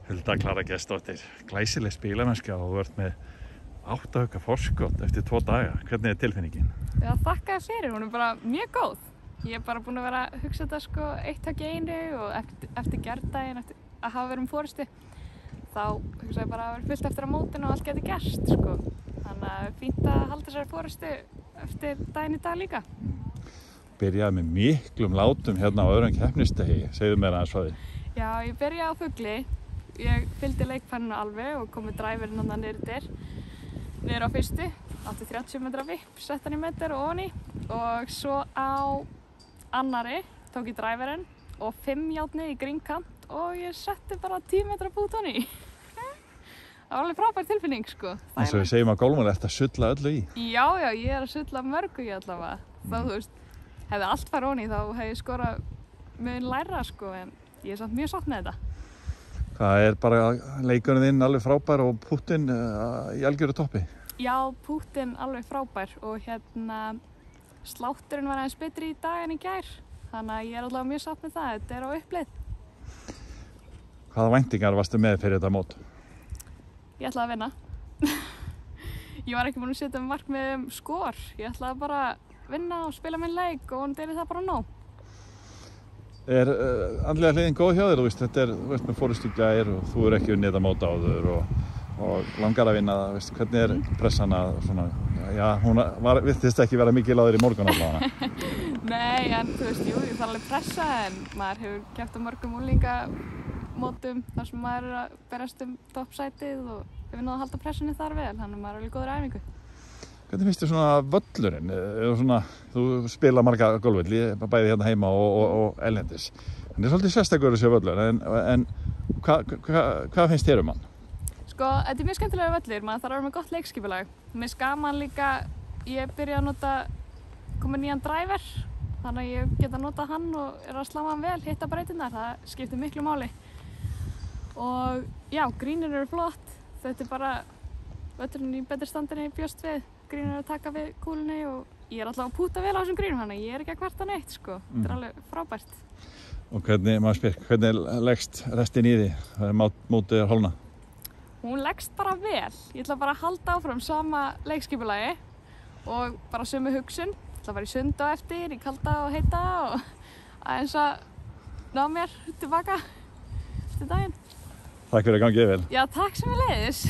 Hulda Klara Gestsdóttir, glæsileg spilamennska og þú ert með 8 auka forskot eftir 2 daga. Hvernig er tilfinningin? Já, þakka fyrir, hún er bara mjög góð. Ég er bara búin að vera að hugsa þetta sko eitt högg í einu og eftir gærdaginn, eftir að hafa verið forystu, þá hugsa ég bara að vera fullt eftir á mótinu og allt geti gerst sko. Þannig að fínt að halda sér forystu eftir daginn í dag líka. Byrjaði með miklum látum hérna á öðrum keppnisdegi, segðu mér aðeins frá því. Já, ég byrjaði á fugli. Ég fylgdi leikpanninu alveg og kom með dræfirinn hann niður á fyrstu, átti 30 metra vipp, sett hann í meter og ofan í og svo á annari tók ég dræfirinn og 5 járnið í grínkant og ég setti bara 10 metra bút hann í. Það var alveg frábær tilfinning sko. Eins og við segjum að golfmál eftir að sulla öllu í. Já, ég er að sulla mörgu í allavega. Þá þú veist, hefði allt farið ofan í þá hefði ég skorað mun lægra sko en ég er samt mjög sátt með þetta. Það er bara leikurinn þinn alveg frábær og púttinn í algjöru toppi. Já, púttinn alveg frábær og slátturinn var aðeins betri í dag en í gær. Þannig að ég er allavega mjög sátt með það, þetta er á uppleið. Hvaða væntingar varstu með fyrir þetta mót? Ég ætlaði að vinna. Ég var ekki búin að setja markmið skor. Ég ætlaði bara að vinna og spila minn leik og vonandi er það bara nóg. Er andlega hliðin góð hjá þér? Þetta er með forystu í gær og þú ekki unnið þetta mót áður og langar að vinna það. Hvernig er pressan að svona, já, hún virtist ekki vera mikið láður í morgun allavega. Nei, en þú veist, jú, ég þarf alveg pressa en maður hefur keppt á mörgum unglingamótum þar sem maður er að berast toppsætið og hefur náð að halda pressunni þar vel, þannig að maður er alveg góður æfingu. Hvernig finnst þér svona völlurinn? Þú spila marga golfvelli, bæði hérna heima og erlendis. Það er svolítið sérstakur þessi völlur, en hvað finnst þér hann? Sko, þetta er mjög skemmtilega völlur, maður þarf að vera með gott leikskipulag. Mér finnst gaman líka, ég byrja að koma nýjan dræver, þannig að ég get að nota hann og er að slá hann vel, hitta brautirnar, það skiptir miklu máli. Og já, grínir eru flott, þetta er bara völlurinn í betri standinni bjóst við. Grínur að taka við kúlunni og ég er alltaf að púta vel á þessum grínum þannig að ég er ekki að kvarta neitt sko. Þetta er alveg frábært. Og hvernig leggst restin í því þegar mótið er hálfnað? Hún leggst bara vel. Ég ætla bara að halda áfram sama leikskipulagi og bara sömu hugsun. Ég ætla að fara í sund á eftir, í kalda og heita og aðeins að ná mér tilbaka eftir daginn. Takk fyrir að gangið vel. Já, takk sem við leiðis.